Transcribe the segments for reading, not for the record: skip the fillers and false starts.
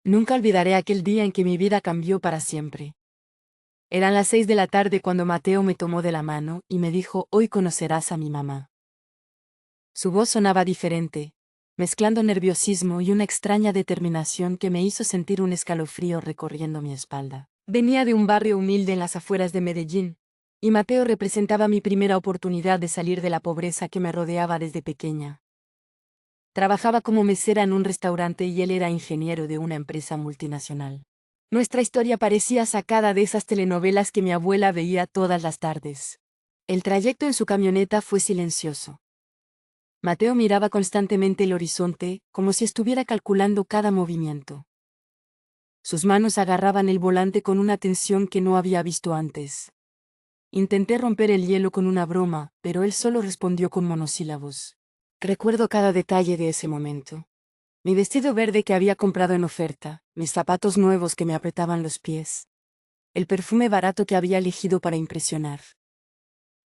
Nunca olvidaré aquel día en que mi vida cambió para siempre. Eran las 6 de la tarde cuando Mateo me tomó de la mano y me dijo: «Hoy conocerás a mi mamá». Su voz sonaba diferente, mezclando nerviosismo y una extraña determinación que me hizo sentir un escalofrío recorriendo mi espalda. Venía de un barrio humilde en las afueras de Medellín, y Mateo representaba mi primera oportunidad de salir de la pobreza que me rodeaba desde pequeña. Trabajaba como mesera en un restaurante y él era ingeniero de una empresa multinacional. Nuestra historia parecía sacada de esas telenovelas que mi abuela veía todas las tardes. El trayecto en su camioneta fue silencioso. Mateo miraba constantemente el horizonte, como si estuviera calculando cada movimiento. Sus manos agarraban el volante con una tensión que no había visto antes. Intenté romper el hielo con una broma, pero él solo respondió con monosílabos. Recuerdo cada detalle de ese momento. Mi vestido verde que había comprado en oferta, mis zapatos nuevos que me apretaban los pies. El perfume barato que había elegido para impresionar.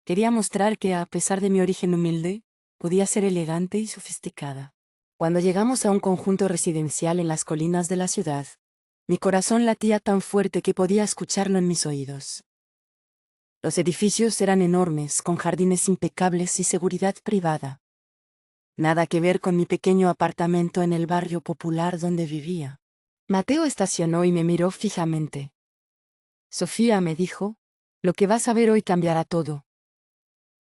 Quería mostrar que, a pesar de mi origen humilde, podía ser elegante y sofisticada. Cuando llegamos a un conjunto residencial en las colinas de la ciudad, mi corazón latía tan fuerte que podía escucharlo en mis oídos. Los edificios eran enormes, con jardines impecables y seguridad privada. Nada que ver con mi pequeño apartamento en el barrio popular donde vivía. Mateo estacionó y me miró fijamente. «Sofía», me dijo, «lo que vas a ver hoy cambiará todo».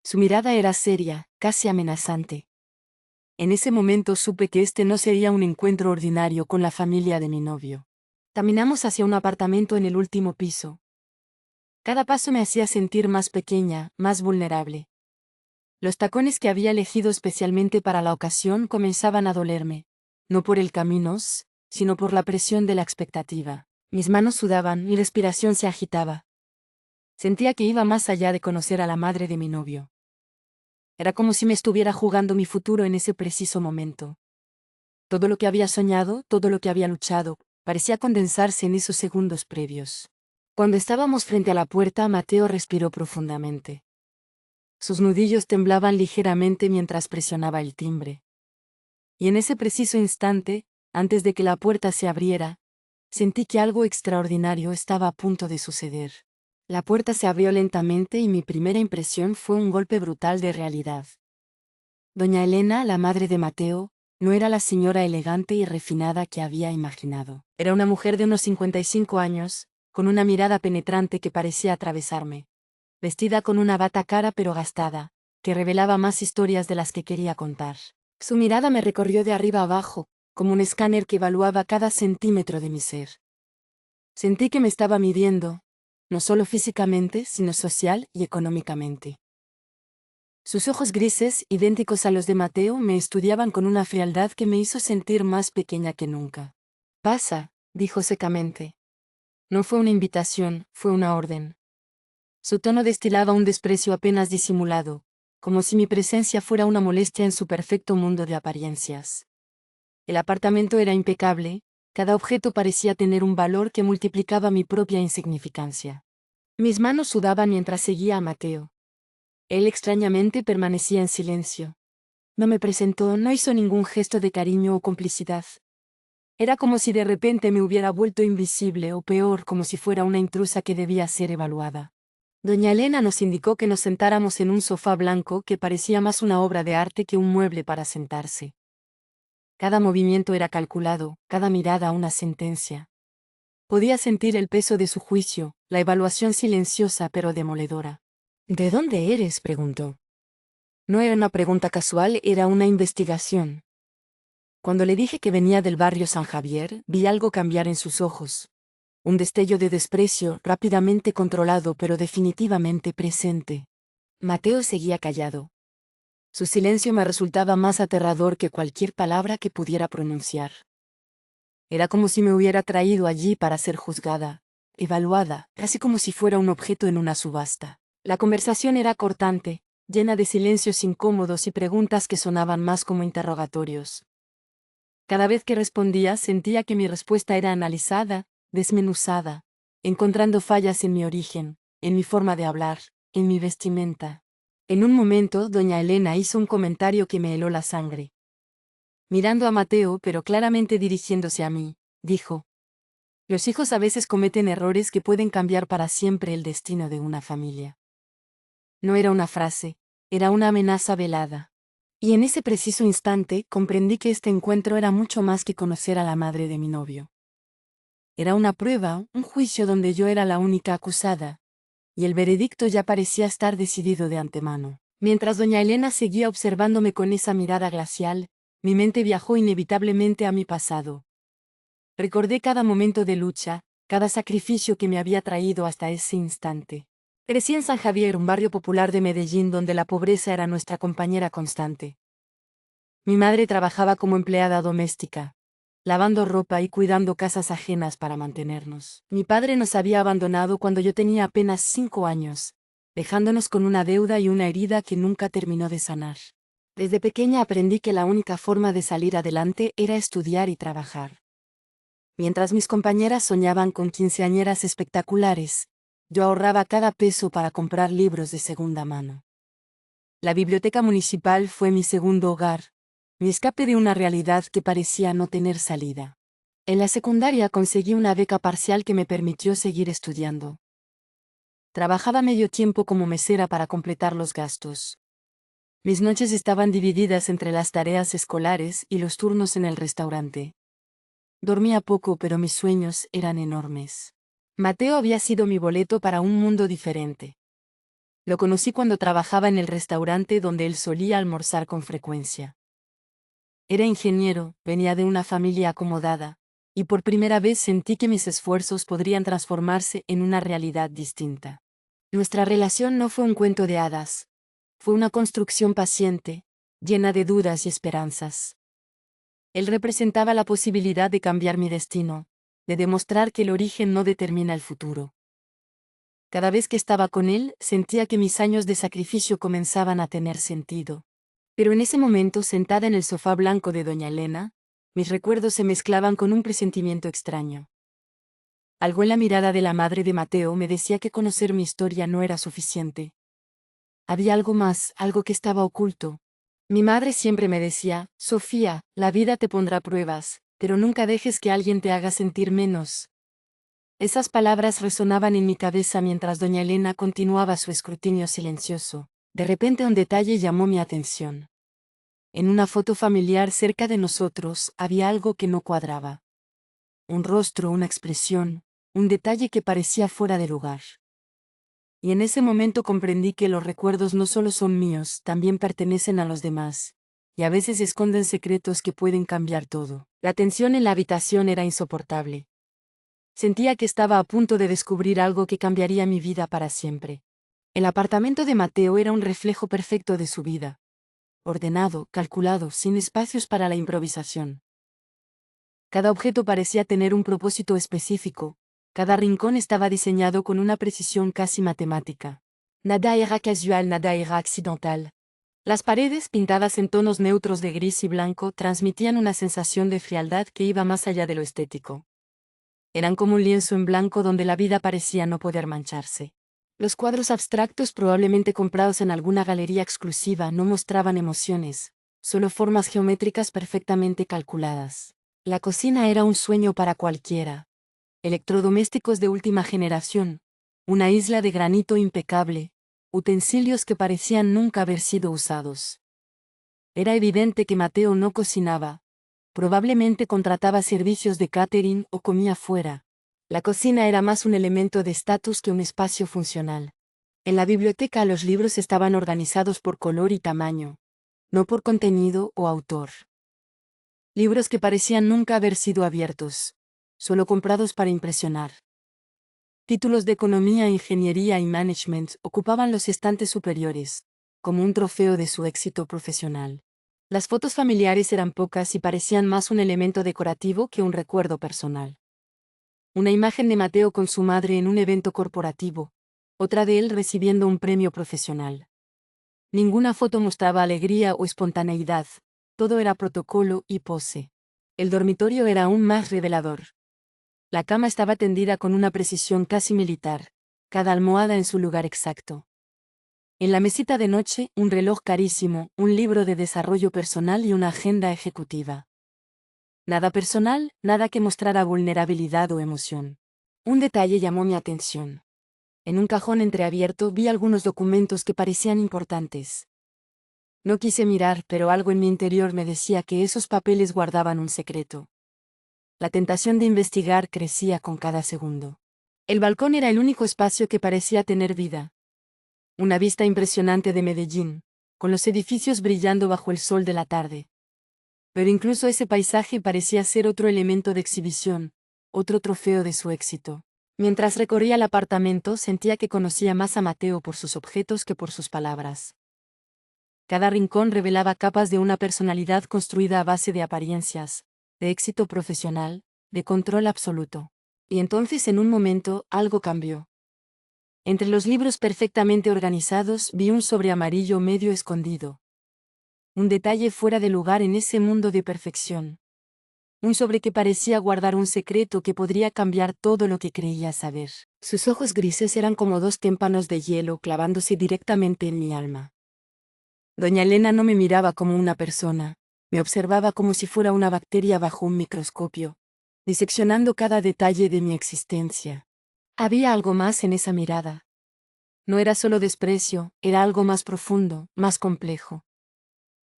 Su mirada era seria, casi amenazante. En ese momento supe que este no sería un encuentro ordinario con la familia de mi novio. Caminamos hacia un apartamento en el último piso. Cada paso me hacía sentir más pequeña, más vulnerable. Los tacones que había elegido especialmente para la ocasión comenzaban a dolerme, no por el camino, sino por la presión de la expectativa. Mis manos sudaban, mi respiración se agitaba. Sentía que iba más allá de conocer a la madre de mi novio. Era como si me estuviera jugando mi futuro en ese preciso momento. Todo lo que había soñado, todo lo que había luchado, parecía condensarse en esos segundos previos. Cuando estábamos frente a la puerta, Mateo respiró profundamente. Sus nudillos temblaban ligeramente mientras presionaba el timbre. Y en ese preciso instante, antes de que la puerta se abriera, sentí que algo extraordinario estaba a punto de suceder. La puerta se abrió lentamente y mi primera impresión fue un golpe brutal de realidad. Doña Elena, la madre de Mateo, no era la señora elegante y refinada que había imaginado. Era una mujer de unos 55 años, con una mirada penetrante que parecía atravesarme. Vestida con una bata cara pero gastada, que revelaba más historias de las que quería contar. Su mirada me recorrió de arriba abajo, como un escáner que evaluaba cada centímetro de mi ser. Sentí que me estaba midiendo, no solo físicamente, sino social y económicamente. Sus ojos grises, idénticos a los de Mateo, me estudiaban con una frialdad que me hizo sentir más pequeña que nunca. «Pasa», dijo secamente. No fue una invitación, fue una orden. Su tono destilaba un desprecio apenas disimulado, como si mi presencia fuera una molestia en su perfecto mundo de apariencias. El apartamento era impecable, cada objeto parecía tener un valor que multiplicaba mi propia insignificancia. Mis manos sudaban mientras seguía a Mateo. Él extrañamente permanecía en silencio. No me presentó, no hizo ningún gesto de cariño o complicidad. Era como si de repente me hubiera vuelto invisible o peor, como si fuera una intrusa que debía ser evaluada. Doña Elena nos indicó que nos sentáramos en un sofá blanco que parecía más una obra de arte que un mueble para sentarse. Cada movimiento era calculado, cada mirada una sentencia. Podía sentir el peso de su juicio, la evaluación silenciosa pero demoledora. «¿De dónde eres?», preguntó. No era una pregunta casual, era una investigación. Cuando le dije que venía del barrio San Javier, vi algo cambiar en sus ojos. Un destello de desprecio, rápidamente controlado pero definitivamente presente. Mateo seguía callado. Su silencio me resultaba más aterrador que cualquier palabra que pudiera pronunciar. Era como si me hubiera traído allí para ser juzgada, evaluada, casi como si fuera un objeto en una subasta. La conversación era cortante, llena de silencios incómodos y preguntas que sonaban más como interrogatorios. Cada vez que respondía sentía que mi respuesta era analizada, desmenuzada, encontrando fallas en mi origen, en mi forma de hablar, en mi vestimenta. En un momento, doña Elena hizo un comentario que me heló la sangre. Mirando a Mateo pero claramente dirigiéndose a mí, dijo. Los hijos a veces cometen errores que pueden cambiar para siempre el destino de una familia. No era una frase, era una amenaza velada. Y en ese preciso instante comprendí que este encuentro era mucho más que conocer a la madre de mi novio. Era una prueba, un juicio donde yo era la única acusada, y el veredicto ya parecía estar decidido de antemano. Mientras doña Elena seguía observándome con esa mirada glacial, mi mente viajó inevitablemente a mi pasado. Recordé cada momento de lucha, cada sacrificio que me había traído hasta ese instante. Crecí en San Javier, un barrio popular de Medellín donde la pobreza era nuestra compañera constante. Mi madre trabajaba como empleada doméstica, lavando ropa y cuidando casas ajenas para mantenernos. Mi padre nos había abandonado cuando yo tenía apenas 5 años, dejándonos con una deuda y una herida que nunca terminó de sanar. Desde pequeña aprendí que la única forma de salir adelante era estudiar y trabajar. Mientras mis compañeras soñaban con quinceañeras espectaculares, yo ahorraba cada peso para comprar libros de segunda mano. La biblioteca municipal fue mi segundo hogar, mi escape de una realidad que parecía no tener salida. En la secundaria conseguí una beca parcial que me permitió seguir estudiando. Trabajaba medio tiempo como mesera para completar los gastos. Mis noches estaban divididas entre las tareas escolares y los turnos en el restaurante. Dormía poco, pero mis sueños eran enormes. Mateo había sido mi boleto para un mundo diferente. Lo conocí cuando trabajaba en el restaurante donde él solía almorzar con frecuencia. Era ingeniero, venía de una familia acomodada, y por primera vez sentí que mis esfuerzos podrían transformarse en una realidad distinta. Nuestra relación no fue un cuento de hadas, fue una construcción paciente, llena de dudas y esperanzas. Él representaba la posibilidad de cambiar mi destino, de demostrar que el origen no determina el futuro. Cada vez que estaba con él, sentía que mis años de sacrificio comenzaban a tener sentido. Pero en ese momento, sentada en el sofá blanco de doña Elena, mis recuerdos se mezclaban con un presentimiento extraño. Algo en la mirada de la madre de Mateo me decía que conocer mi historia no era suficiente. Había algo más, algo que estaba oculto. Mi madre siempre me decía, Sofía, la vida te pondrá pruebas, pero nunca dejes que alguien te haga sentir menos. Esas palabras resonaban en mi cabeza mientras doña Elena continuaba su escrutinio silencioso. De repente un detalle llamó mi atención. En una foto familiar cerca de nosotros había algo que no cuadraba. Un rostro, una expresión, un detalle que parecía fuera de lugar. Y en ese momento comprendí que los recuerdos no solo son míos, también pertenecen a los demás, y a veces esconden secretos que pueden cambiar todo. La tensión en la habitación era insoportable. Sentía que estaba a punto de descubrir algo que cambiaría mi vida para siempre. El apartamento de Mateo era un reflejo perfecto de su vida. Ordenado, calculado, sin espacios para la improvisación. Cada objeto parecía tener un propósito específico, cada rincón estaba diseñado con una precisión casi matemática. Nada era casual, nada era accidental. Las paredes, pintadas en tonos neutros de gris y blanco, transmitían una sensación de frialdad que iba más allá de lo estético. Eran como un lienzo en blanco donde la vida parecía no poder mancharse. Los cuadros abstractos, probablemente comprados en alguna galería exclusiva, no mostraban emociones, solo formas geométricas perfectamente calculadas. La cocina era un sueño para cualquiera. Electrodomésticos de última generación, una isla de granito impecable, utensilios que parecían nunca haber sido usados. Era evidente que Mateo no cocinaba. Probablemente contrataba servicios de catering o comía fuera. La cocina era más un elemento de estatus que un espacio funcional. En la biblioteca los libros estaban organizados por color y tamaño, no por contenido o autor. Libros que parecían nunca haber sido abiertos, solo comprados para impresionar. Títulos de economía, ingeniería y management ocupaban los estantes superiores, como un trofeo de su éxito profesional. Las fotos familiares eran pocas y parecían más un elemento decorativo que un recuerdo personal. Una imagen de Mateo con su madre en un evento corporativo, otra de él recibiendo un premio profesional. Ninguna foto mostraba alegría o espontaneidad, todo era protocolo y pose. El dormitorio era aún más revelador. La cama estaba tendida con una precisión casi militar, cada almohada en su lugar exacto. En la mesita de noche, un reloj carísimo, un libro de desarrollo personal y una agenda ejecutiva. Nada personal, nada que mostrara vulnerabilidad o emoción. Un detalle llamó mi atención. En un cajón entreabierto vi algunos documentos que parecían importantes. No quise mirar, pero algo en mi interior me decía que esos papeles guardaban un secreto. La tentación de investigar crecía con cada segundo. El balcón era el único espacio que parecía tener vida. Una vista impresionante de Medellín, con los edificios brillando bajo el sol de la tarde. Pero incluso ese paisaje parecía ser otro elemento de exhibición, otro trofeo de su éxito. Mientras recorría el apartamento sentía que conocía más a Mateo por sus objetos que por sus palabras. Cada rincón revelaba capas de una personalidad construida a base de apariencias, de éxito profesional, de control absoluto. Y entonces en un momento algo cambió. Entre los libros perfectamente organizados vi un sobre amarillo medio escondido. Un detalle fuera de lugar en ese mundo de perfección. Un sobre que parecía guardar un secreto que podría cambiar todo lo que creía saber. Sus ojos grises eran como dos témpanos de hielo clavándose directamente en mi alma. Doña Elena no me miraba como una persona, me observaba como si fuera una bacteria bajo un microscopio, diseccionando cada detalle de mi existencia. Había algo más en esa mirada. No era solo desprecio, era algo más profundo, más complejo.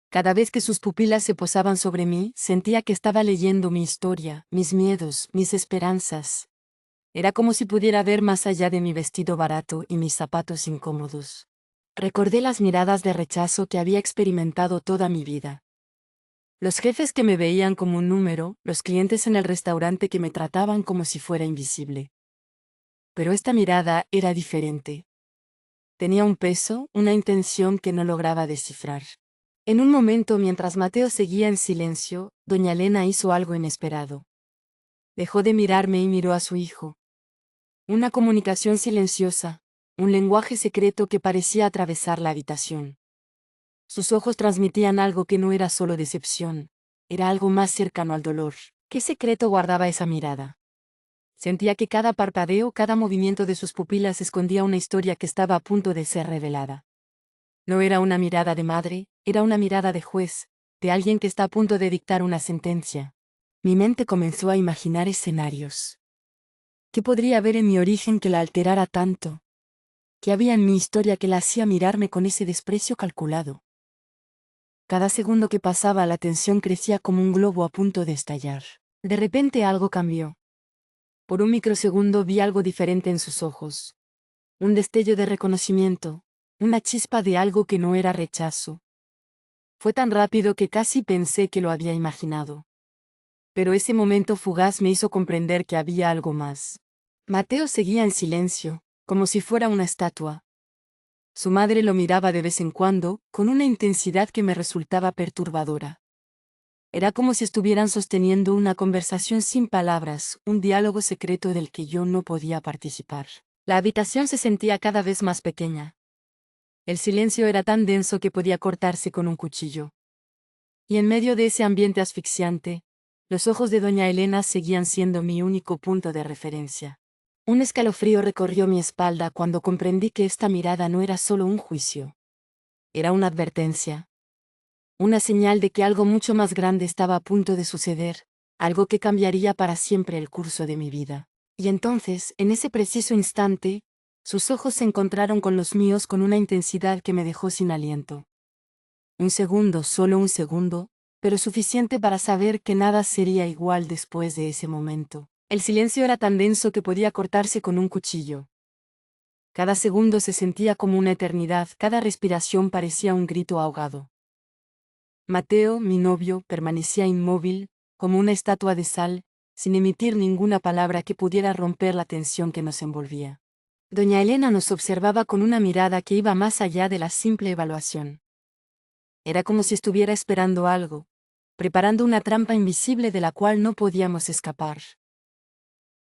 Cada vez que sus pupilas se posaban sobre mí, sentía que estaba leyendo mi historia, mis miedos, mis esperanzas. Era como si pudiera ver más allá de mi vestido barato y mis zapatos incómodos. Recordé las miradas de rechazo que había experimentado toda mi vida. Los jefes que me veían como un número, los clientes en el restaurante que me trataban como si fuera invisible. Pero esta mirada era diferente. Tenía un peso, una intención que no lograba descifrar. En un momento, mientras Mateo seguía en silencio, doña Elena hizo algo inesperado. Dejó de mirarme y miró a su hijo. Una comunicación silenciosa, un lenguaje secreto que parecía atravesar la habitación. Sus ojos transmitían algo que no era solo decepción, era algo más cercano al dolor. ¿Qué secreto guardaba esa mirada? Sentía que cada parpadeo, cada movimiento de sus pupilas escondía una historia que estaba a punto de ser revelada. No era una mirada de madre, era una mirada de juez, de alguien que está a punto de dictar una sentencia. Mi mente comenzó a imaginar escenarios. ¿Qué podría haber en mi origen que la alterara tanto? ¿Qué había en mi historia que la hacía mirarme con ese desprecio calculado? Cada segundo que pasaba la tensión crecía como un globo a punto de estallar. De repente algo cambió. Por un microsegundo vi algo diferente en sus ojos. Un destello de reconocimiento, una chispa de algo que no era rechazo. Fue tan rápido que casi pensé que lo había imaginado. Pero ese momento fugaz me hizo comprender que había algo más. Mateo seguía en silencio, como si fuera una estatua. Su madre lo miraba de vez en cuando, con una intensidad que me resultaba perturbadora. Era como si estuvieran sosteniendo una conversación sin palabras, un diálogo secreto del que yo no podía participar. La habitación se sentía cada vez más pequeña. El silencio era tan denso que podía cortarse con un cuchillo. Y en medio de ese ambiente asfixiante, los ojos de doña Elena seguían siendo mi único punto de referencia. Un escalofrío recorrió mi espalda cuando comprendí que esta mirada no era solo un juicio. Era una advertencia. Una señal de que algo mucho más grande estaba a punto de suceder, algo que cambiaría para siempre el curso de mi vida. Y entonces, en ese preciso instante, sus ojos se encontraron con los míos con una intensidad que me dejó sin aliento. Un segundo, solo un segundo, pero suficiente para saber que nada sería igual después de ese momento. El silencio era tan denso que podía cortarse con un cuchillo. Cada segundo se sentía como una eternidad, cada respiración parecía un grito ahogado. Mateo, mi novio, permanecía inmóvil, como una estatua de sal, sin emitir ninguna palabra que pudiera romper la tensión que nos envolvía. Doña Elena nos observaba con una mirada que iba más allá de la simple evaluación. Era como si estuviera esperando algo, preparando una trampa invisible de la cual no podíamos escapar.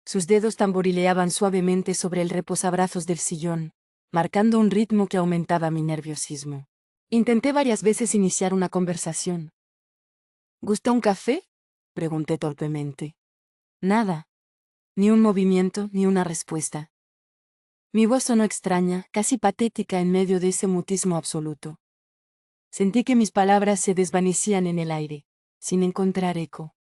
Sus dedos tamborileaban suavemente sobre el reposabrazos del sillón, marcando un ritmo que aumentaba mi nerviosismo. Intenté varias veces iniciar una conversación. ¿Gusta un café?, pregunté torpemente. Nada. Ni un movimiento, ni una respuesta. Mi voz sonó extraña, casi patética en medio de ese mutismo absoluto. Sentí que mis palabras se desvanecían en el aire, sin encontrar eco.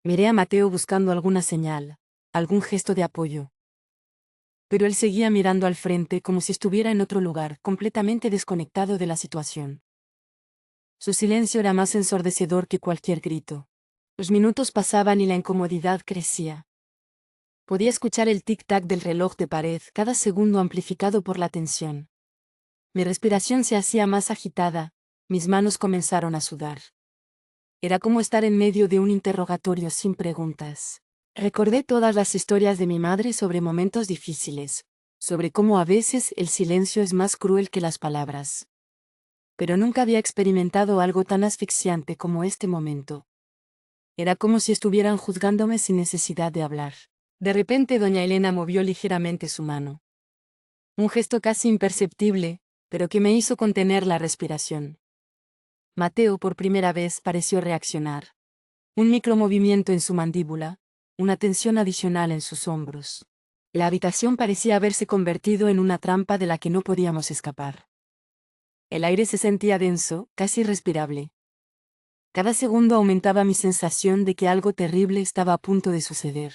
Miré a Mateo buscando alguna señal, algún gesto de apoyo. Pero él seguía mirando al frente como si estuviera en otro lugar, completamente desconectado de la situación. Su silencio era más ensordecedor que cualquier grito. Los minutos pasaban y la incomodidad crecía. Podía escuchar el tic-tac del reloj de pared, cada segundo amplificado por la tensión. Mi respiración se hacía más agitada, mis manos comenzaron a sudar. Era como estar en medio de un interrogatorio sin preguntas. Recordé todas las historias de mi madre sobre momentos difíciles, sobre cómo a veces el silencio es más cruel que las palabras. Pero nunca había experimentado algo tan asfixiante como este momento. Era como si estuvieran juzgándome sin necesidad de hablar. De repente doña Elena movió ligeramente su mano. Un gesto casi imperceptible, pero que me hizo contener la respiración. Mateo por primera vez pareció reaccionar. Un micromovimiento en su mandíbula, una tensión adicional en sus hombros. La habitación parecía haberse convertido en una trampa de la que no podíamos escapar. El aire se sentía denso, casi irrespirable. Cada segundo aumentaba mi sensación de que algo terrible estaba a punto de suceder.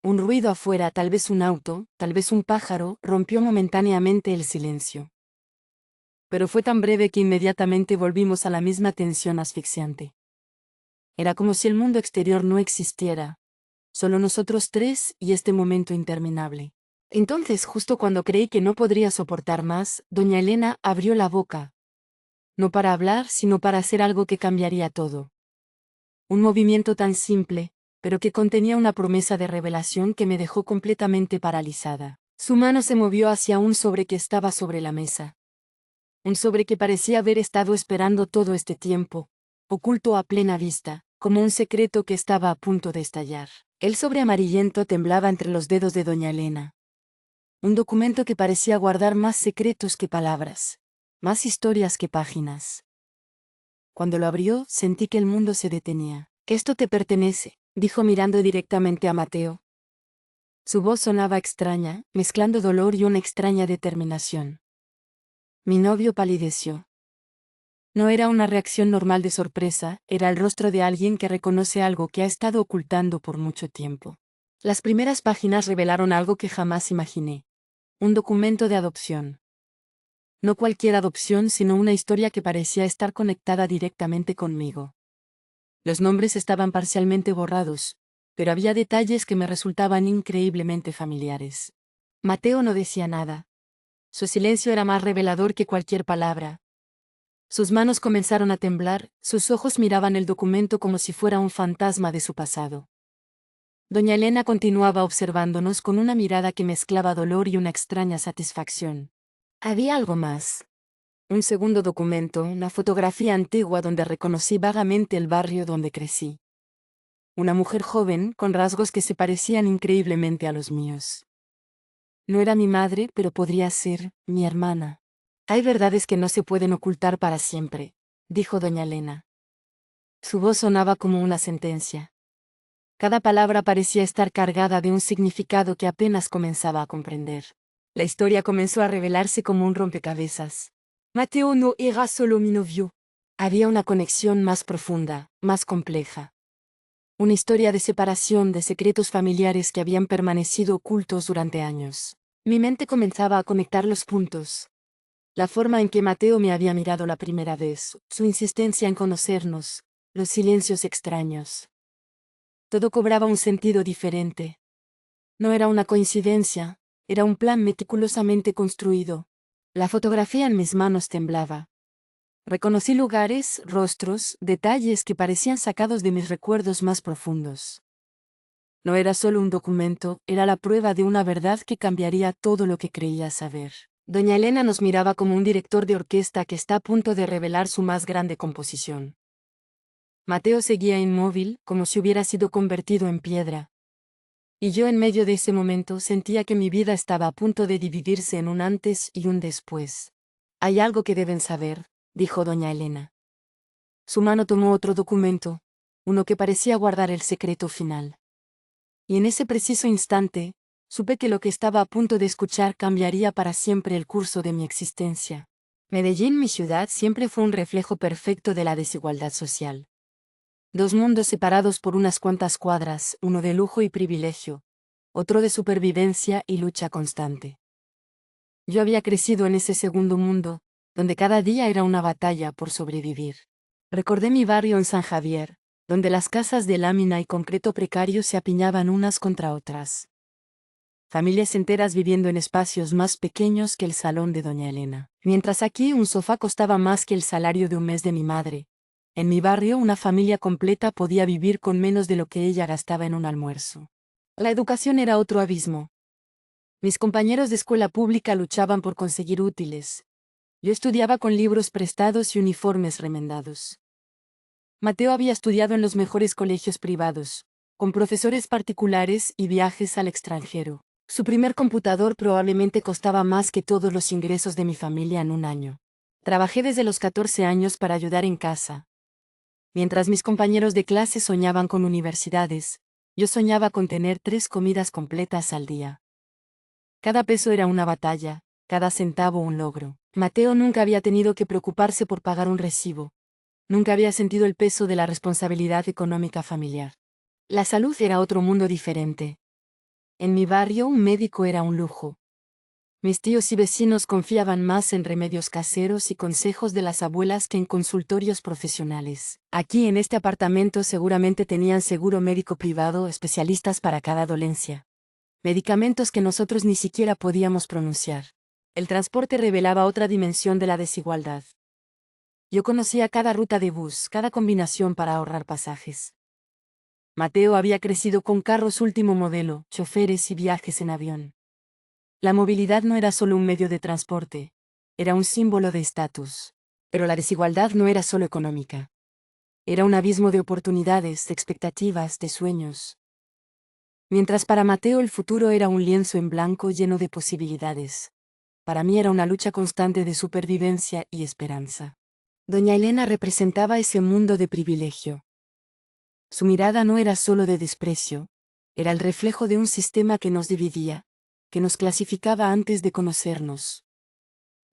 Un ruido afuera, tal vez un auto, tal vez un pájaro, rompió momentáneamente el silencio. Pero fue tan breve que inmediatamente volvimos a la misma tensión asfixiante. Era como si el mundo exterior no existiera, solo nosotros tres y este momento interminable. Entonces, justo cuando creí que no podría soportar más, doña Elena abrió la boca. No para hablar, sino para hacer algo que cambiaría todo. Un movimiento tan simple, pero que contenía una promesa de revelación que me dejó completamente paralizada. Su mano se movió hacia un sobre que estaba sobre la mesa. Un sobre que parecía haber estado esperando todo este tiempo, oculto a plena vista, como un secreto que estaba a punto de estallar. El sobre amarillento temblaba entre los dedos de doña Elena. Un documento que parecía guardar más secretos que palabras, más historias que páginas. Cuando lo abrió, sentí que el mundo se detenía. «Esto te pertenece», dijo mirando directamente a Mateo. Su voz sonaba extraña, mezclando dolor y una extraña determinación. Mi novio palideció. No era una reacción normal de sorpresa, era el rostro de alguien que reconoce algo que ha estado ocultando por mucho tiempo. Las primeras páginas revelaron algo que jamás imaginé. Un documento de adopción. No cualquier adopción, sino una historia que parecía estar conectada directamente conmigo. Los nombres estaban parcialmente borrados, pero había detalles que me resultaban increíblemente familiares. Mateo no decía nada. Su silencio era más revelador que cualquier palabra. Sus manos comenzaron a temblar, sus ojos miraban el documento como si fuera un fantasma de su pasado. Doña Elena continuaba observándonos con una mirada que mezclaba dolor y una extraña satisfacción. Había algo más. Un segundo documento, una fotografía antigua donde reconocí vagamente el barrio donde crecí. Una mujer joven, con rasgos que se parecían increíblemente a los míos. No era mi madre, pero podría ser mi hermana. Hay verdades que no se pueden ocultar para siempre, dijo doña Elena. Su voz sonaba como una sentencia. Cada palabra parecía estar cargada de un significado que apenas comenzaba a comprender. La historia comenzó a revelarse como un rompecabezas. Mateo no era solo mi novio. Había una conexión más profunda, más compleja. Una historia de separación, de secretos familiares que habían permanecido ocultos durante años. Mi mente comenzaba a conectar los puntos. La forma en que Mateo me había mirado la primera vez, su insistencia en conocernos, los silencios extraños. Todo cobraba un sentido diferente. No era una coincidencia, era un plan meticulosamente construido. La fotografía en mis manos temblaba. Reconocí lugares, rostros, detalles que parecían sacados de mis recuerdos más profundos. No era solo un documento, era la prueba de una verdad que cambiaría todo lo que creía saber. Doña Elena nos miraba como un director de orquesta que está a punto de revelar su más grande composición. Mateo seguía inmóvil, como si hubiera sido convertido en piedra. Y yo en medio de ese momento sentía que mi vida estaba a punto de dividirse en un antes y un después. Hay algo que deben saber, dijo doña Elena. Su mano tomó otro documento, uno que parecía guardar el secreto final. Y en ese preciso instante, supe que lo que estaba a punto de escuchar cambiaría para siempre el curso de mi existencia. Medellín, mi ciudad, siempre fue un reflejo perfecto de la desigualdad social. Dos mundos separados por unas cuantas cuadras, uno de lujo y privilegio, otro de supervivencia y lucha constante. Yo había crecido en ese segundo mundo, donde cada día era una batalla por sobrevivir. Recordé mi barrio en San Javier, donde las casas de lámina y concreto precario se apiñaban unas contra otras. Familias enteras viviendo en espacios más pequeños que el salón de doña Elena. Mientras aquí un sofá costaba más que el salario de un mes de mi madre. En mi barrio una familia completa podía vivir con menos de lo que ella gastaba en un almuerzo. La educación era otro abismo. Mis compañeros de escuela pública luchaban por conseguir útiles. Yo estudiaba con libros prestados y uniformes remendados. Mateo había estudiado en los mejores colegios privados, con profesores particulares y viajes al extranjero. Su primer computador probablemente costaba más que todos los ingresos de mi familia en un año. Trabajé desde los 14 años para ayudar en casa. Mientras mis compañeros de clase soñaban con universidades, yo soñaba con tener 3 comidas completas al día. Cada peso era una batalla, cada centavo un logro. Mateo nunca había tenido que preocuparse por pagar un recibo. Nunca había sentido el peso de la responsabilidad económica familiar. La salud era otro mundo diferente. En mi barrio un médico era un lujo. Mis tíos y vecinos confiaban más en remedios caseros y consejos de las abuelas que en consultorios profesionales. Aquí en este apartamento seguramente tenían seguro médico privado, especialistas para cada dolencia. Medicamentos que nosotros ni siquiera podíamos pronunciar. El transporte revelaba otra dimensión de la desigualdad. Yo conocía cada ruta de bus, cada combinación para ahorrar pasajes. Mateo había crecido con carros último modelo, choferes y viajes en avión. La movilidad no era solo un medio de transporte, era un símbolo de estatus. Pero la desigualdad no era solo económica. Era un abismo de oportunidades, de expectativas, de sueños. Mientras para Mateo el futuro era un lienzo en blanco lleno de posibilidades, para mí era una lucha constante de supervivencia y esperanza. Doña Elena representaba ese mundo de privilegio. Su mirada no era solo de desprecio, era el reflejo de un sistema que nos dividía, que nos clasificaba antes de conocernos.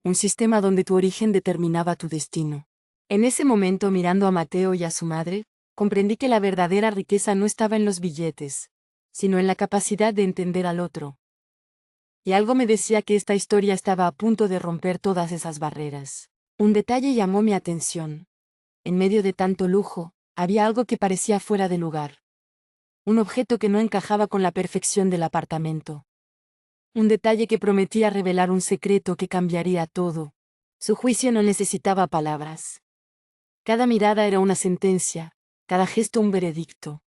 Un sistema donde tu origen determinaba tu destino. En ese momento, mirando a Mateo y a su madre, comprendí que la verdadera riqueza no estaba en los billetes, sino en la capacidad de entender al otro. Y algo me decía que esta historia estaba a punto de romper todas esas barreras. Un detalle llamó mi atención. En medio de tanto lujo, había algo que parecía fuera de lugar. Un objeto que no encajaba con la perfección del apartamento. Un detalle que prometía revelar un secreto que cambiaría todo. Su juicio no necesitaba palabras. Cada mirada era una sentencia, cada gesto un veredicto.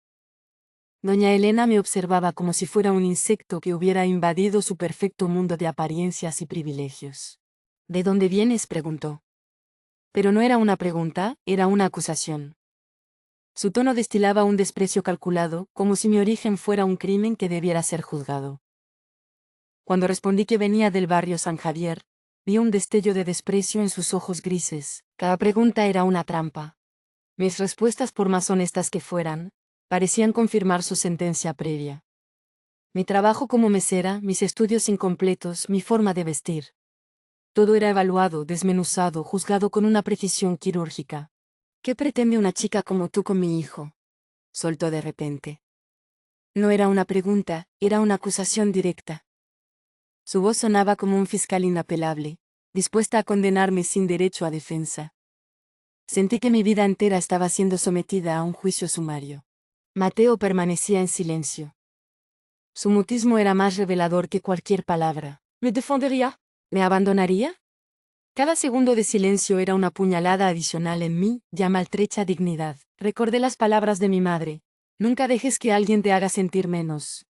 Doña Elena me observaba como si fuera un insecto que hubiera invadido su perfecto mundo de apariencias y privilegios. ¿De dónde vienes?, preguntó. Pero no era una pregunta, era una acusación. Su tono destilaba un desprecio calculado, como si mi origen fuera un crimen que debiera ser juzgado. Cuando respondí que venía del barrio San Javier, vi un destello de desprecio en sus ojos grises. Cada pregunta era una trampa. Mis respuestas, por más honestas que fueran, parecían confirmar su sentencia previa. Mi trabajo como mesera, mis estudios incompletos, mi forma de vestir. Todo era evaluado, desmenuzado, juzgado con una precisión quirúrgica. ¿Qué pretende una chica como tú con mi hijo?, soltó de repente. No era una pregunta, era una acusación directa. Su voz sonaba como un fiscal inapelable, dispuesta a condenarme sin derecho a defensa. Sentí que mi vida entera estaba siendo sometida a un juicio sumario. Mateo permanecía en silencio. Su mutismo era más revelador que cualquier palabra. ¿Me defendería? ¿Me abandonaría? Cada segundo de silencio era una puñalada adicional en mí, ya maltrecha dignidad. Recordé las palabras de mi madre. Nunca dejes que alguien te haga sentir menos.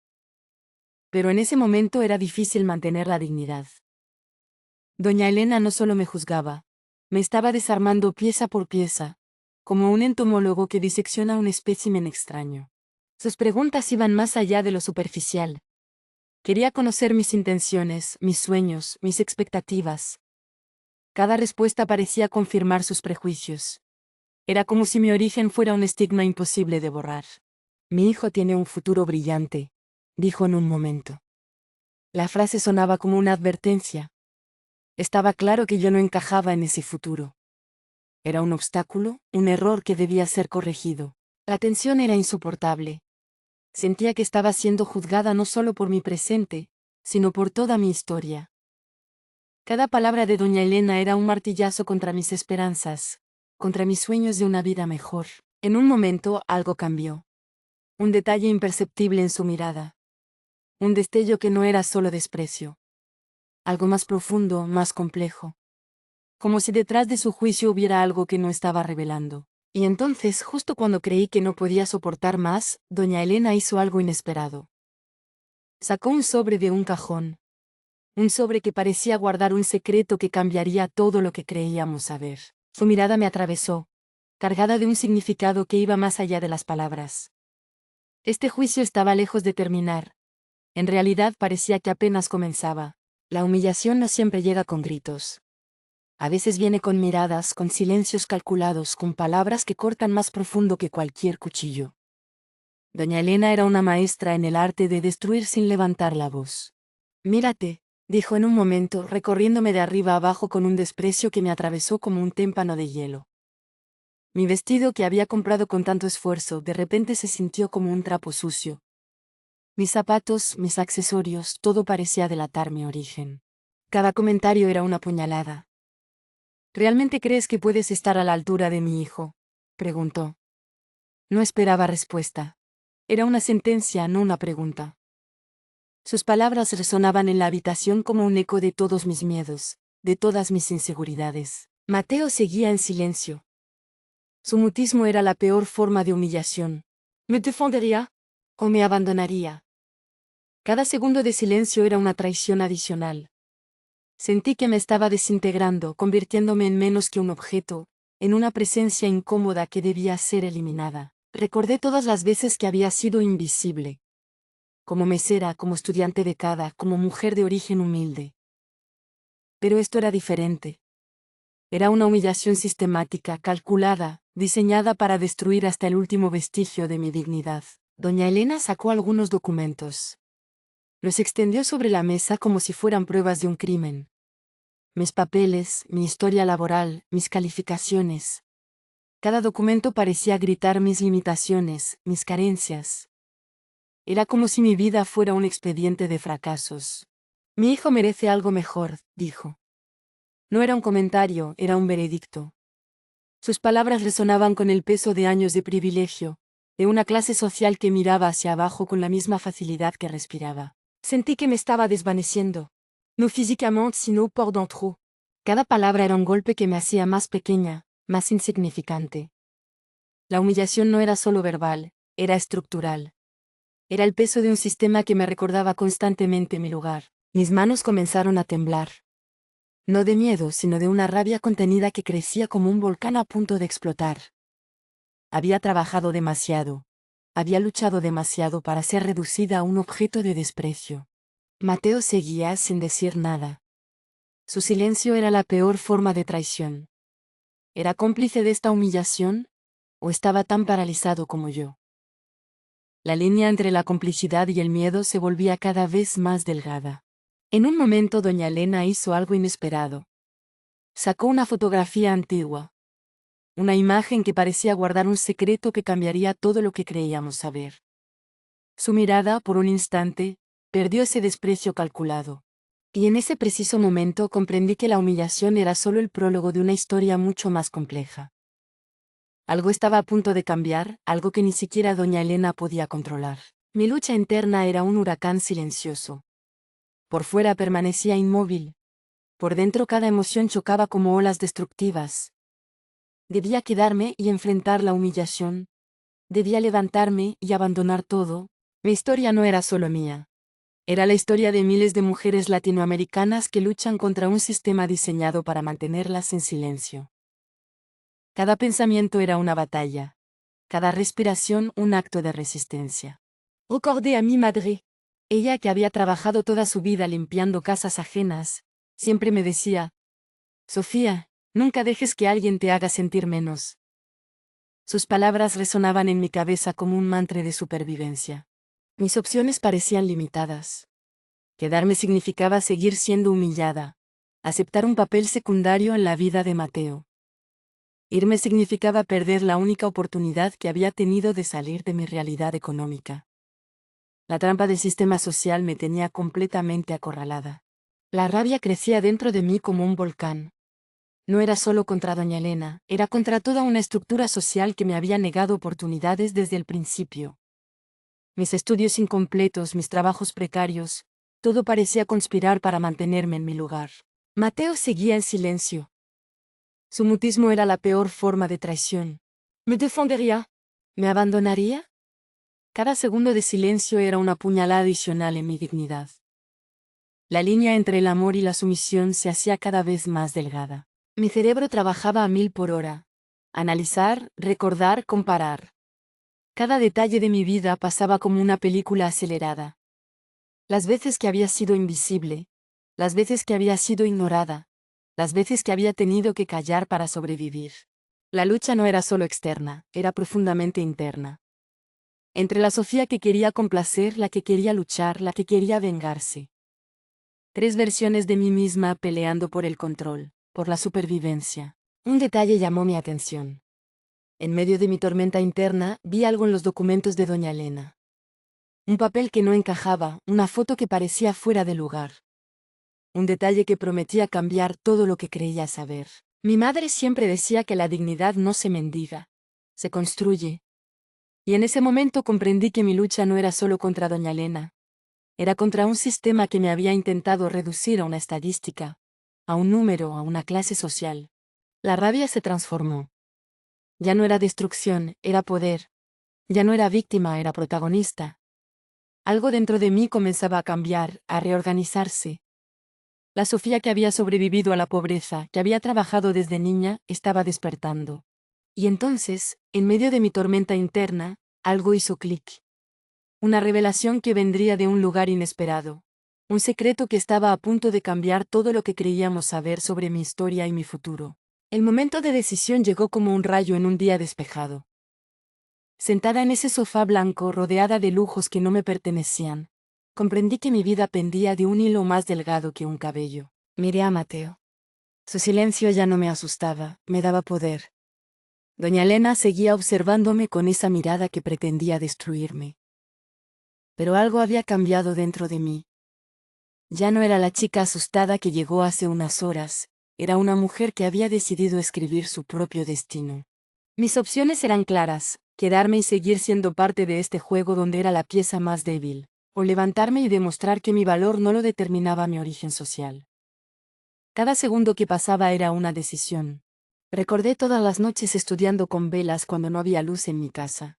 Pero en ese momento era difícil mantener la dignidad. Doña Elena no solo me juzgaba, me estaba desarmando pieza por pieza, como un entomólogo que disecciona un espécimen extraño. Sus preguntas iban más allá de lo superficial. Quería conocer mis intenciones, mis sueños, mis expectativas. Cada respuesta parecía confirmar sus prejuicios. Era como si mi origen fuera un estigma imposible de borrar. Mi hijo tiene un futuro brillante, dijo en un momento. La frase sonaba como una advertencia. Estaba claro que yo no encajaba en ese futuro. Era un obstáculo, un error que debía ser corregido. La tensión era insoportable. Sentía que estaba siendo juzgada no solo por mi presente, sino por toda mi historia. Cada palabra de doña Elena era un martillazo contra mis esperanzas, contra mis sueños de una vida mejor. En un momento algo cambió. Un detalle imperceptible en su mirada. Un destello que no era solo desprecio. Algo más profundo, más complejo. Como si detrás de su juicio hubiera algo que no estaba revelando. Y entonces, justo cuando creí que no podía soportar más, doña Elena hizo algo inesperado. Sacó un sobre de un cajón. Un sobre que parecía guardar un secreto que cambiaría todo lo que creíamos saber. Su mirada me atravesó, cargada de un significado que iba más allá de las palabras. Este juicio estaba lejos de terminar. En realidad parecía que apenas comenzaba. La humillación no siempre llega con gritos. A veces viene con miradas, con silencios calculados, con palabras que cortan más profundo que cualquier cuchillo. Doña Elena era una maestra en el arte de destruir sin levantar la voz. Mírate, dijo en un momento, recorriéndome de arriba abajo con un desprecio que me atravesó como un témpano de hielo. Mi vestido que había comprado con tanto esfuerzo, de repente se sintió como un trapo sucio. Mis zapatos, mis accesorios, todo parecía delatar mi origen. Cada comentario era una puñalada. ¿Realmente crees que puedes estar a la altura de mi hijo?, preguntó. No esperaba respuesta. Era una sentencia, no una pregunta. Sus palabras resonaban en la habitación como un eco de todos mis miedos, de todas mis inseguridades. Mateo seguía en silencio. Su mutismo era la peor forma de humillación. ¿Me defendería? ¿O me abandonaría? Cada segundo de silencio era una traición adicional. Sentí que me estaba desintegrando, convirtiéndome en menos que un objeto, en una presencia incómoda que debía ser eliminada. Recordé todas las veces que había sido invisible. Como mesera, como estudiante becada, como mujer de origen humilde. Pero esto era diferente. Era una humillación sistemática, calculada, diseñada para destruir hasta el último vestigio de mi dignidad. Doña Elena sacó algunos documentos. Los extendió sobre la mesa como si fueran pruebas de un crimen. Mis papeles, mi historia laboral, mis calificaciones. Cada documento parecía gritar mis limitaciones, mis carencias. Era como si mi vida fuera un expediente de fracasos. Mi hijo merece algo mejor, dijo. No era un comentario, era un veredicto. Sus palabras resonaban con el peso de años de privilegio, de una clase social que miraba hacia abajo con la misma facilidad que respiraba. Sentí que me estaba desvaneciendo. No físicamente, sino por dentro. Cada palabra era un golpe que me hacía más pequeña, más insignificante. La humillación no era solo verbal, era estructural. Era el peso de un sistema que me recordaba constantemente mi lugar. Mis manos comenzaron a temblar. No de miedo, sino de una rabia contenida que crecía como un volcán a punto de explotar. Había trabajado demasiado. Había luchado demasiado para ser reducida a un objeto de desprecio. Mateo seguía sin decir nada. Su silencio era la peor forma de traición. ¿Era cómplice de esta humillación? ¿O estaba tan paralizado como yo? La línea entre la complicidad y el miedo se volvía cada vez más delgada. En un momento doña Elena hizo algo inesperado. Sacó una fotografía antigua. Una imagen que parecía guardar un secreto que cambiaría todo lo que creíamos saber. Su mirada, por un instante, perdió ese desprecio calculado. Y en ese preciso momento comprendí que la humillación era solo el prólogo de una historia mucho más compleja. Algo estaba a punto de cambiar, algo que ni siquiera doña Elena podía controlar. Mi lucha interna era un huracán silencioso. Por fuera permanecía inmóvil. Por dentro cada emoción chocaba como olas destructivas. Debía quedarme y enfrentar la humillación. Debía levantarme y abandonar todo. Mi historia no era solo mía. Era la historia de miles de mujeres latinoamericanas que luchan contra un sistema diseñado para mantenerlas en silencio. Cada pensamiento era una batalla. Cada respiración un acto de resistencia. Recordé a mi madre. Ella que había trabajado toda su vida limpiando casas ajenas, siempre me decía: Sofía, nunca dejes que alguien te haga sentir menos. Sus palabras resonaban en mi cabeza como un mantra de supervivencia. Mis opciones parecían limitadas. Quedarme significaba seguir siendo humillada, aceptar un papel secundario en la vida de Mateo. Irme significaba perder la única oportunidad que había tenido de salir de mi realidad económica. La trampa del sistema social me tenía completamente acorralada. La rabia crecía dentro de mí como un volcán. No era solo contra doña Elena, era contra toda una estructura social que me había negado oportunidades desde el principio. Mis estudios incompletos, mis trabajos precarios, todo parecía conspirar para mantenerme en mi lugar. Mateo seguía en silencio. Su mutismo era la peor forma de traición. ¿Me defendería? ¿Me abandonaría? Cada segundo de silencio era una puñalada adicional en mi dignidad. La línea entre el amor y la sumisión se hacía cada vez más delgada. Mi cerebro trabajaba a 1000 por hora. Analizar, recordar, comparar. Cada detalle de mi vida pasaba como una película acelerada. Las veces que había sido invisible, las veces que había sido ignorada, las veces que había tenido que callar para sobrevivir. La lucha no era solo externa, era profundamente interna. Entre la Sofía que quería complacer, la que quería luchar, la que quería vengarse. 3 versiones de mí misma peleando por el control, por la supervivencia. Un detalle llamó mi atención. En medio de mi tormenta interna, vi algo en los documentos de doña Elena. Un papel que no encajaba, una foto que parecía fuera de lugar. Un detalle que prometía cambiar todo lo que creía saber. Mi madre siempre decía que la dignidad no se mendiga, se construye. Y en ese momento comprendí que mi lucha no era solo contra doña Elena. Era contra un sistema que me había intentado reducir a una estadística, a un número, a una clase social. La rabia se transformó. Ya no era destrucción, era poder. Ya no era víctima, era protagonista. Algo dentro de mí comenzaba a cambiar, a reorganizarse. La Sofía que había sobrevivido a la pobreza, que había trabajado desde niña, estaba despertando. Y entonces, en medio de mi tormenta interna, algo hizo clic. Una revelación que vendría de un lugar inesperado. Un secreto que estaba a punto de cambiar todo lo que creíamos saber sobre mi historia y mi futuro. El momento de decisión llegó como un rayo en un día despejado. Sentada en ese sofá blanco rodeada de lujos que no me pertenecían, comprendí que mi vida pendía de un hilo más delgado que un cabello. Miré a Mateo. Su silencio ya no me asustaba, me daba poder. Doña Elena seguía observándome con esa mirada que pretendía destruirme. Pero algo había cambiado dentro de mí. Ya no era la chica asustada que llegó hace unas horas, era una mujer que había decidido escribir su propio destino. Mis opciones eran claras: quedarme y seguir siendo parte de este juego donde era la pieza más débil, o levantarme y demostrar que mi valor no lo determinaba mi origen social. Cada segundo que pasaba era una decisión. Recordé todas las noches estudiando con velas cuando no había luz en mi casa.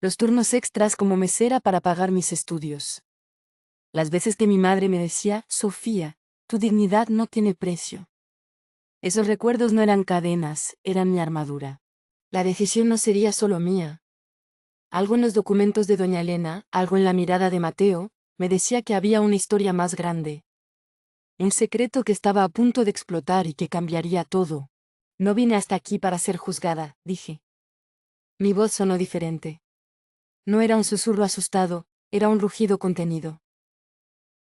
Los turnos extras como mesera para pagar mis estudios. Las veces que mi madre me decía: Sofía, tu dignidad no tiene precio. Esos recuerdos no eran cadenas, eran mi armadura. La decisión no sería solo mía. Algo en los documentos de doña Elena, algo en la mirada de Mateo, me decía que había una historia más grande. Un secreto que estaba a punto de explotar y que cambiaría todo. No vine hasta aquí para ser juzgada, dije. Mi voz sonó diferente. No era un susurro asustado, era un rugido contenido.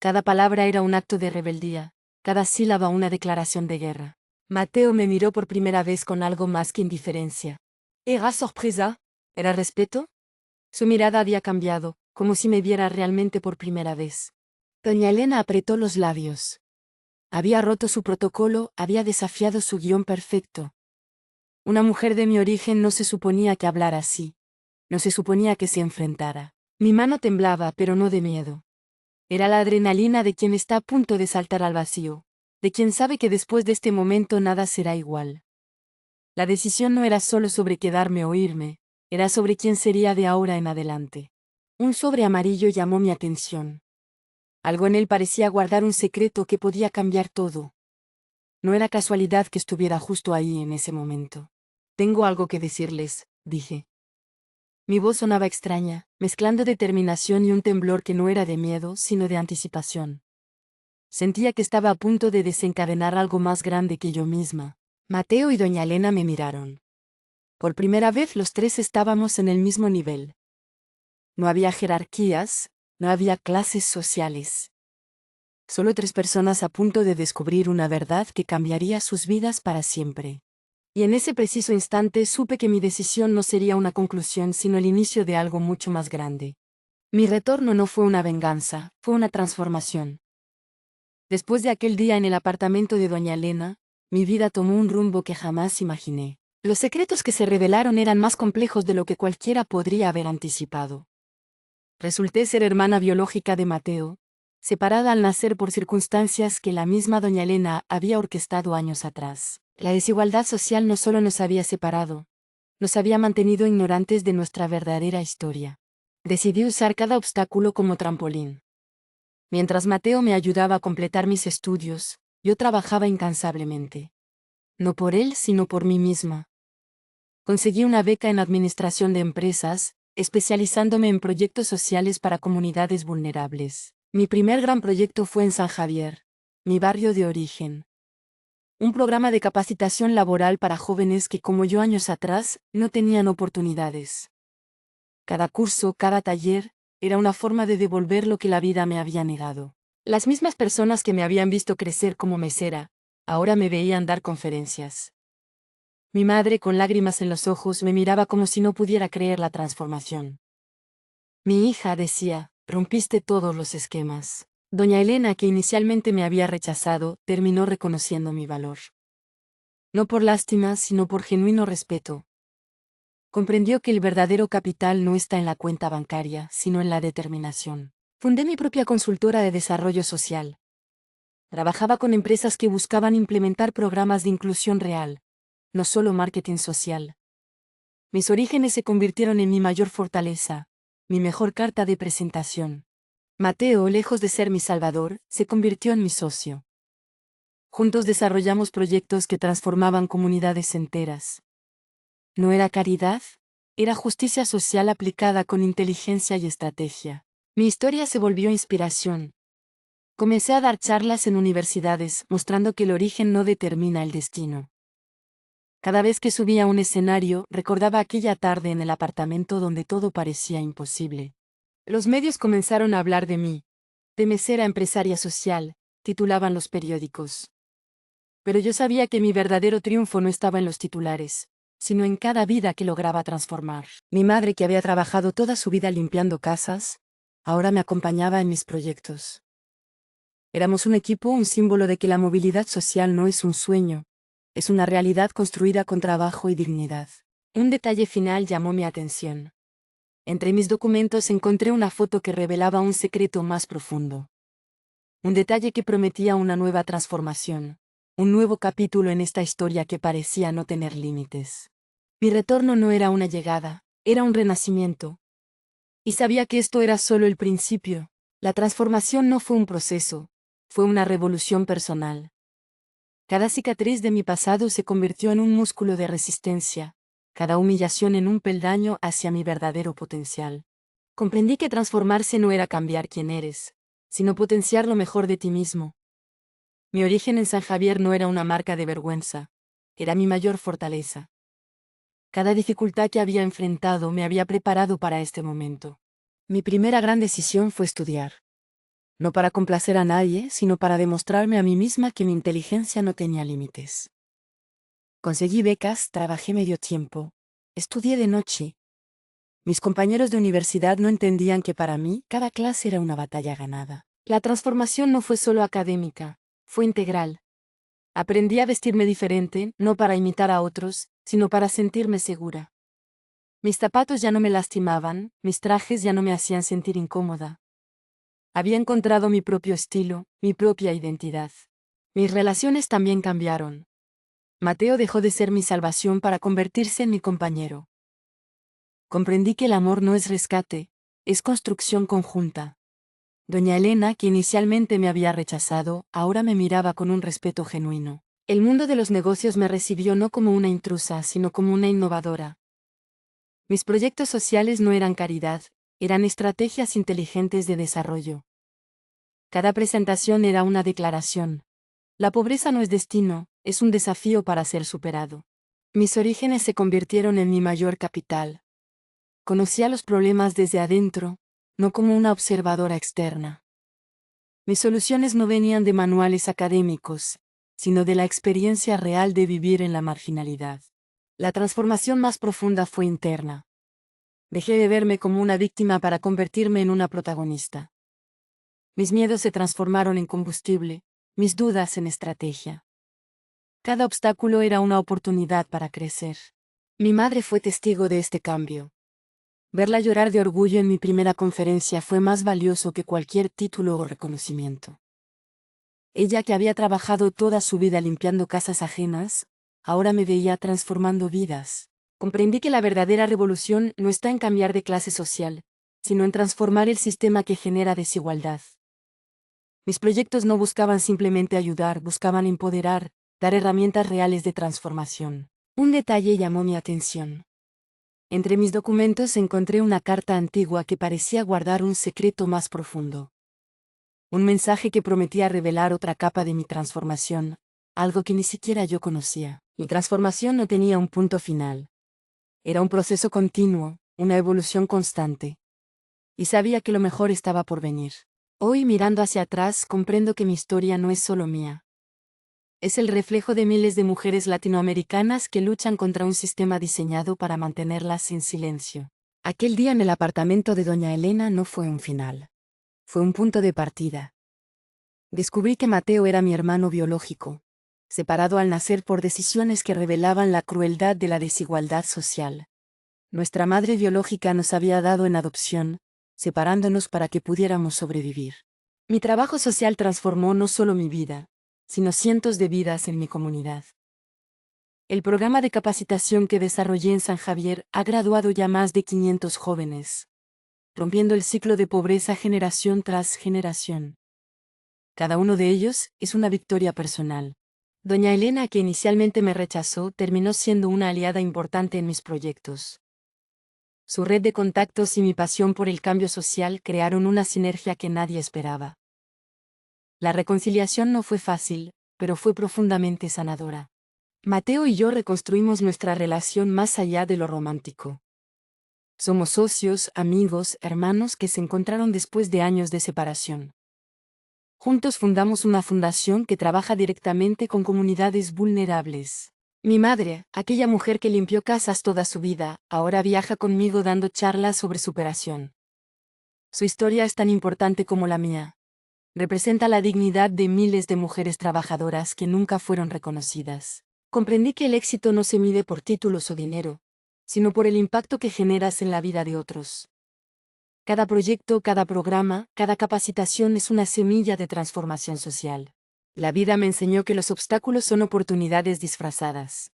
Cada palabra era un acto de rebeldía, cada sílaba una declaración de guerra. Mateo me miró por primera vez con algo más que indiferencia. ¿Era sorpresa? ¿Era respeto? Su mirada había cambiado, como si me viera realmente por primera vez. Doña Elena apretó los labios. Había roto su protocolo, había desafiado su guión perfecto. Una mujer de mi origen no se suponía que hablara así. No se suponía que se enfrentara. Mi mano temblaba, pero no de miedo. Era la adrenalina de quien está a punto de saltar al vacío, de quien sabe que después de este momento nada será igual. La decisión no era solo sobre quedarme o irme, era sobre quién sería de ahora en adelante. Un sobre amarillo llamó mi atención. Algo en él parecía guardar un secreto que podía cambiar todo. No era casualidad que estuviera justo ahí en ese momento. Tengo algo que decirles, dije. Mi voz sonaba extraña, mezclando determinación y un temblor que no era de miedo, sino de anticipación. Sentía que estaba a punto de desencadenar algo más grande que yo misma. Mateo y doña Elena me miraron. Por primera vez los tres estábamos en el mismo nivel. No había jerarquías, no había clases sociales. Solo 3 personas a punto de descubrir una verdad que cambiaría sus vidas para siempre. Y en ese preciso instante supe que mi decisión no sería una conclusión sino el inicio de algo mucho más grande. Mi retorno no fue una venganza, fue una transformación. Después de aquel día en el apartamento de doña Elena, mi vida tomó un rumbo que jamás imaginé. Los secretos que se revelaron eran más complejos de lo que cualquiera podría haber anticipado. Resulté ser hermana biológica de Mateo, separada al nacer por circunstancias que la misma doña Elena había orquestado años atrás. La desigualdad social no solo nos había separado, nos había mantenido ignorantes de nuestra verdadera historia. Decidí usar cada obstáculo como trampolín. Mientras Mateo me ayudaba a completar mis estudios, yo trabajaba incansablemente. No por él, sino por mí misma. Conseguí una beca en administración de empresas, especializándome en proyectos sociales para comunidades vulnerables. Mi primer gran proyecto fue en San Javier, mi barrio de origen. Un programa de capacitación laboral para jóvenes que, como yo años atrás, no tenían oportunidades. Cada curso, cada taller, era una forma de devolver lo que la vida me había negado. Las mismas personas que me habían visto crecer como mesera, ahora me veían dar conferencias. Mi madre, con lágrimas en los ojos, me miraba como si no pudiera creer la transformación. Mi hija, decía, rompiste todos los esquemas. Doña Elena, que inicialmente me había rechazado, terminó reconociendo mi valor. No por lástima, sino por genuino respeto. Comprendió que el verdadero capital no está en la cuenta bancaria, sino en la determinación. Fundé mi propia consultora de desarrollo social. Trabajaba con empresas que buscaban implementar programas de inclusión real, no solo marketing social. Mis orígenes se convirtieron en mi mayor fortaleza, mi mejor carta de presentación. Mateo, lejos de ser mi salvador, se convirtió en mi socio. Juntos desarrollamos proyectos que transformaban comunidades enteras. No era caridad, era justicia social aplicada con inteligencia y estrategia. Mi historia se volvió inspiración. Comencé a dar charlas en universidades, mostrando que el origen no determina el destino. Cada vez que subía a un escenario, recordaba aquella tarde en el apartamento donde todo parecía imposible. Los medios comenzaron a hablar de mí. De mesera empresaria social, titulaban los periódicos. Pero yo sabía que mi verdadero triunfo no estaba en los titulares, sino en cada vida que lograba transformar. Mi madre, que había trabajado toda su vida limpiando casas, ahora me acompañaba en mis proyectos. Éramos un equipo, un símbolo de que la movilidad social no es un sueño, es una realidad construida con trabajo y dignidad. Un detalle final llamó mi atención. Entre mis documentos encontré una foto que revelaba un secreto más profundo. Un detalle que prometía una nueva transformación, un nuevo capítulo en esta historia que parecía no tener límites. Mi retorno no era una llegada, era un renacimiento. Y sabía que esto era solo el principio. La transformación no fue un proceso, fue una revolución personal. Cada cicatriz de mi pasado se convirtió en un músculo de resistencia, cada humillación en un peldaño hacia mi verdadero potencial. Comprendí que transformarse no era cambiar quién eres, sino potenciar lo mejor de ti mismo. Mi origen en San Javier no era una marca de vergüenza, era mi mayor fortaleza. Cada dificultad que había enfrentado me había preparado para este momento. Mi primera gran decisión fue estudiar. No para complacer a nadie, sino para demostrarme a mí misma que mi inteligencia no tenía límites. Conseguí becas, trabajé medio tiempo, estudié de noche. Mis compañeros de universidad no entendían que para mí cada clase era una batalla ganada. La transformación no fue solo académica, fue integral. Aprendí a vestirme diferente, no para imitar a otros, sino para sentirme segura. Mis zapatos ya no me lastimaban, mis trajes ya no me hacían sentir incómoda. Había encontrado mi propio estilo, mi propia identidad. Mis relaciones también cambiaron. Mateo dejó de ser mi salvación para convertirse en mi compañero. Comprendí que el amor no es rescate, es construcción conjunta. Doña Elena, que inicialmente me había rechazado, ahora me miraba con un respeto genuino. El mundo de los negocios me recibió no como una intrusa, sino como una innovadora. Mis proyectos sociales no eran caridad, eran estrategias inteligentes de desarrollo. Cada presentación era una declaración. La pobreza no es destino, es un desafío para ser superado. Mis orígenes se convirtieron en mi mayor capital. Conocía los problemas desde adentro, no como una observadora externa. Mis soluciones no venían de manuales académicos, sino de la experiencia real de vivir en la marginalidad. La transformación más profunda fue interna. Dejé de verme como una víctima para convertirme en una protagonista. Mis miedos se transformaron en combustible, mis dudas en estrategia. Cada obstáculo era una oportunidad para crecer. Mi madre fue testigo de este cambio. Verla llorar de orgullo en mi primera conferencia fue más valioso que cualquier título o reconocimiento. Ella, que había trabajado toda su vida limpiando casas ajenas, ahora me veía transformando vidas. Comprendí que la verdadera revolución no está en cambiar de clase social, sino en transformar el sistema que genera desigualdad. Mis proyectos no buscaban simplemente ayudar, buscaban empoderar, dar herramientas reales de transformación. Un detalle llamó mi atención. Entre mis documentos encontré una carta antigua que parecía guardar un secreto más profundo. Un mensaje que prometía revelar otra capa de mi transformación, algo que ni siquiera yo conocía. Mi transformación no tenía un punto final. Era un proceso continuo, una evolución constante. Y sabía que lo mejor estaba por venir. Hoy, mirando hacia atrás, comprendo que mi historia no es solo mía. Es el reflejo de miles de mujeres latinoamericanas que luchan contra un sistema diseñado para mantenerlas en silencio. Aquel día en el apartamento de doña Elena no fue un final. Fue un punto de partida. Descubrí que Mateo era mi hermano biológico, separado al nacer por decisiones que revelaban la crueldad de la desigualdad social. Nuestra madre biológica nos había dado en adopción, separándonos para que pudiéramos sobrevivir. Mi trabajo social transformó no solo mi vida, sino cientos de vidas en mi comunidad. El programa de capacitación que desarrollé en San Javier ha graduado ya más de 500 jóvenes, rompiendo el ciclo de pobreza generación tras generación. Cada uno de ellos es una victoria personal. Doña Elena, que inicialmente me rechazó, terminó siendo una aliada importante en mis proyectos. Su red de contactos y mi pasión por el cambio social crearon una sinergia que nadie esperaba. La reconciliación no fue fácil, pero fue profundamente sanadora. Mateo y yo reconstruimos nuestra relación más allá de lo romántico. Somos socios, amigos, hermanos que se encontraron después de años de separación. Juntos fundamos una fundación que trabaja directamente con comunidades vulnerables. Mi madre, aquella mujer que limpió casas toda su vida, ahora viaja conmigo dando charlas sobre superación. Su historia es tan importante como la mía. Representa la dignidad de miles de mujeres trabajadoras que nunca fueron reconocidas. Comprendí que el éxito no se mide por títulos o dinero, sino por el impacto que generas en la vida de otros. Cada proyecto, cada programa, cada capacitación es una semilla de transformación social. La vida me enseñó que los obstáculos son oportunidades disfrazadas.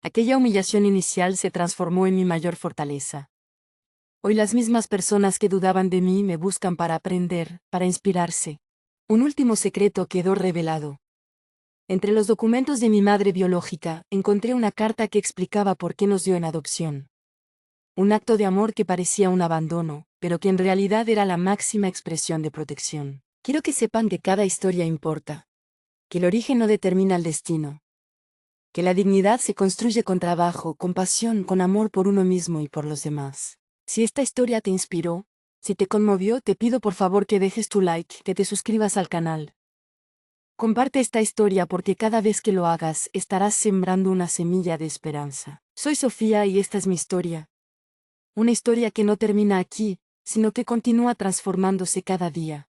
Aquella humillación inicial se transformó en mi mayor fortaleza. Hoy las mismas personas que dudaban de mí me buscan para aprender, para inspirarse. Un último secreto quedó revelado. Entre los documentos de mi madre biológica, encontré una carta que explicaba por qué nos dio en adopción. Un acto de amor que parecía un abandono, pero que en realidad era la máxima expresión de protección. Quiero que sepan que cada historia importa. Que el origen no determina el destino. Que la dignidad se construye con trabajo, con pasión, con amor por uno mismo y por los demás. Si esta historia te inspiró, si te conmovió, te pido por favor que dejes tu like, que te suscribas al canal. Comparte esta historia porque cada vez que lo hagas estarás sembrando una semilla de esperanza. Soy Sofía y esta es mi historia. Una historia que no termina aquí, sino que continúa transformándose cada día.